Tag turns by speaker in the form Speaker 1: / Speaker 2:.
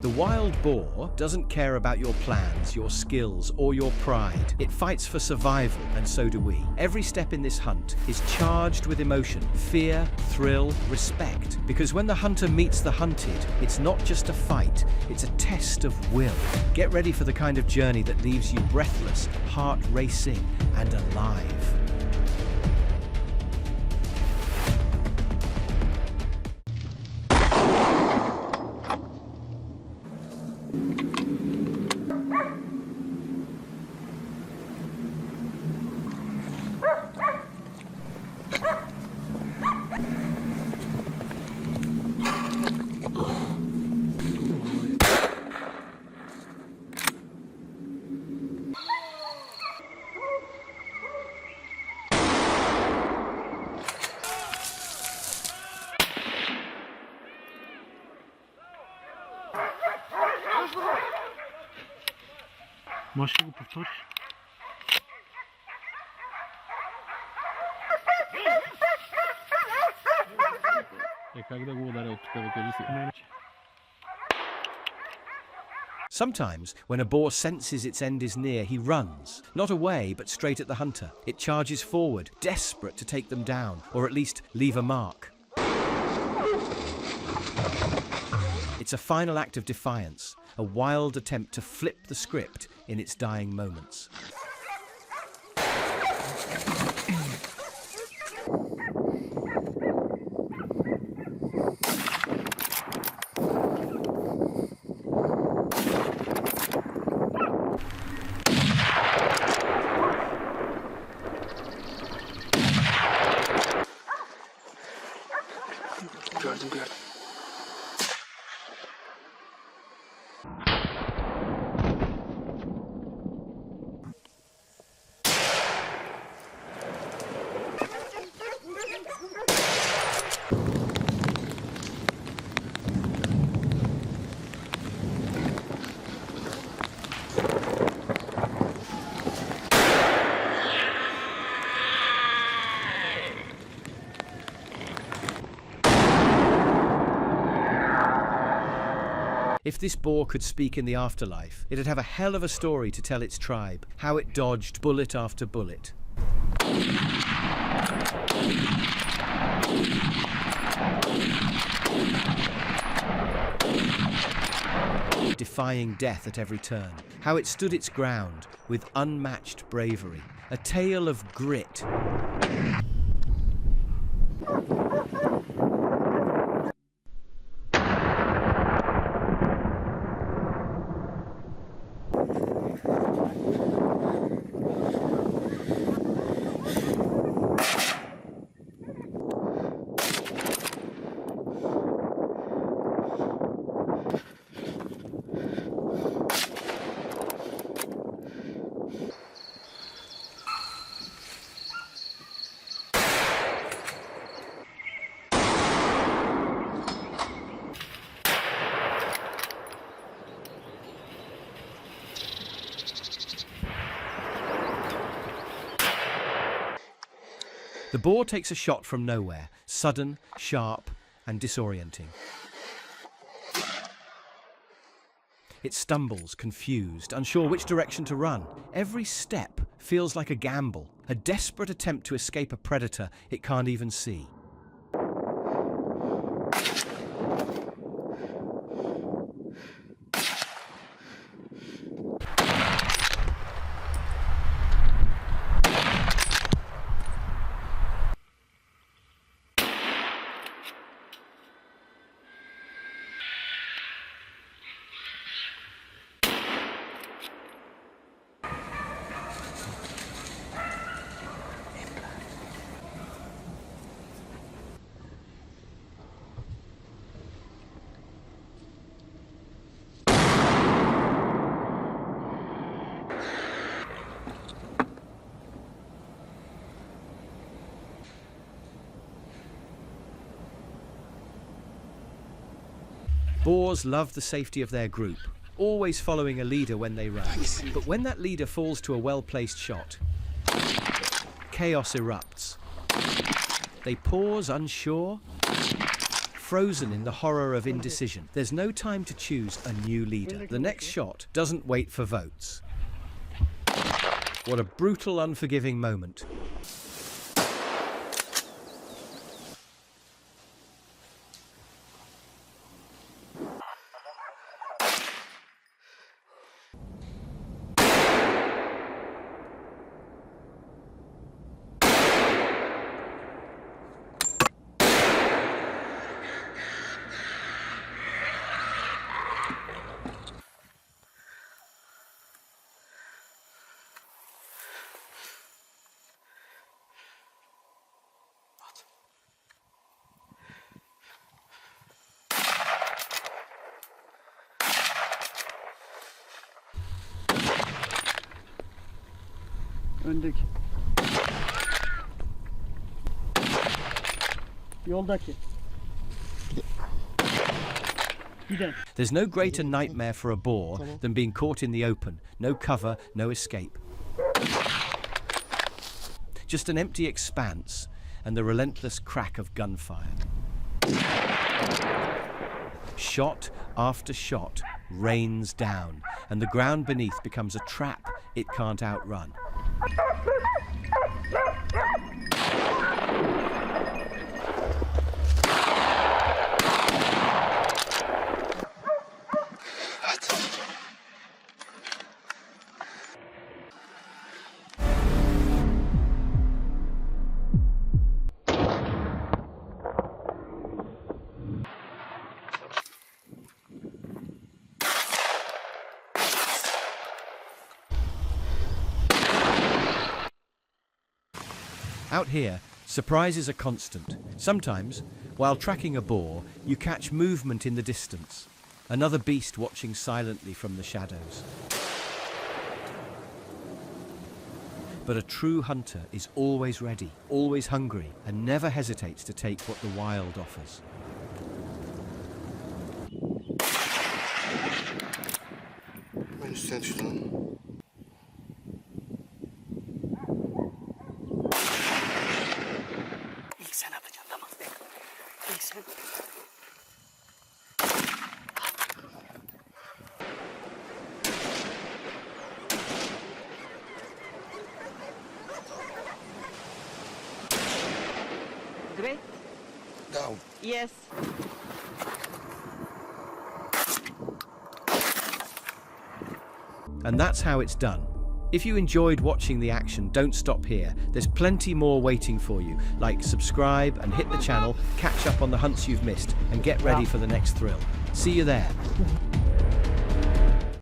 Speaker 1: The wild boar doesn't care about your plans, your skills, or your pride. It fights for survival, and so do we. Every step in this hunt is charged with emotion, fear, thrill, respect. Because when the hunter meets the hunted, it's not just a fight, it's a test of will. Get ready for the kind of journey that leaves you breathless, heart racing, and alive.
Speaker 2: Możesz go powtórzyć?
Speaker 3: Когда го ударил, тогда кажи.
Speaker 1: Sometimes, when a boar senses its end is near, he runs, not away, but straight at the hunter. It charges forward, desperate to take them down, or at least leave a mark. It's a final act of defiance, a wild attempt to flip the script in its dying moments.
Speaker 2: Gördüm.
Speaker 1: If this boar could speak in the afterlife, it'd have a hell of a story to tell its tribe, how it dodged bullet after bullet. Defying death at every turn, how it stood its ground with unmatched bravery, a tale of grit. The boar takes a shot from nowhere, sudden, sharp, and disorienting. It stumbles, confused, unsure which direction to run. Every step feels like a gamble, a desperate attempt to escape a predator it can't even see. Boars love the safety of their group, always following a leader when they run. But when that leader falls to a well-placed shot, chaos erupts. They pause, unsure, frozen in the horror of indecision. There's no time to choose a new leader. The next shot doesn't wait for votes. What a brutal, unforgiving moment.
Speaker 4: Öndeki. Yoldaki. Giden.
Speaker 1: There's no greater nightmare for a boar than being caught in the open. No cover, no escape. Just an empty expanse and the relentless crack of gunfire. Shot after shot rains down, and the ground beneath becomes a trap it can't outrun. Out here, surprises are constant. Sometimes, while tracking a boar, you catch movement in the distance. Another beast watching silently from the shadows. But a true hunter is always ready, always hungry, and never hesitates to take what the wild offers.
Speaker 5: Ben üstten düştüm.
Speaker 4: İlk sen atacaksın, tamam. İlk sen.
Speaker 6: Great.
Speaker 5: Down.
Speaker 6: Yes.
Speaker 1: And that's how it's done. If you enjoyed watching the action, don't stop here. There's plenty more waiting for you. Like, subscribe and hit the channel, catch up on the hunts you've missed, and get ready for the next thrill. See you there.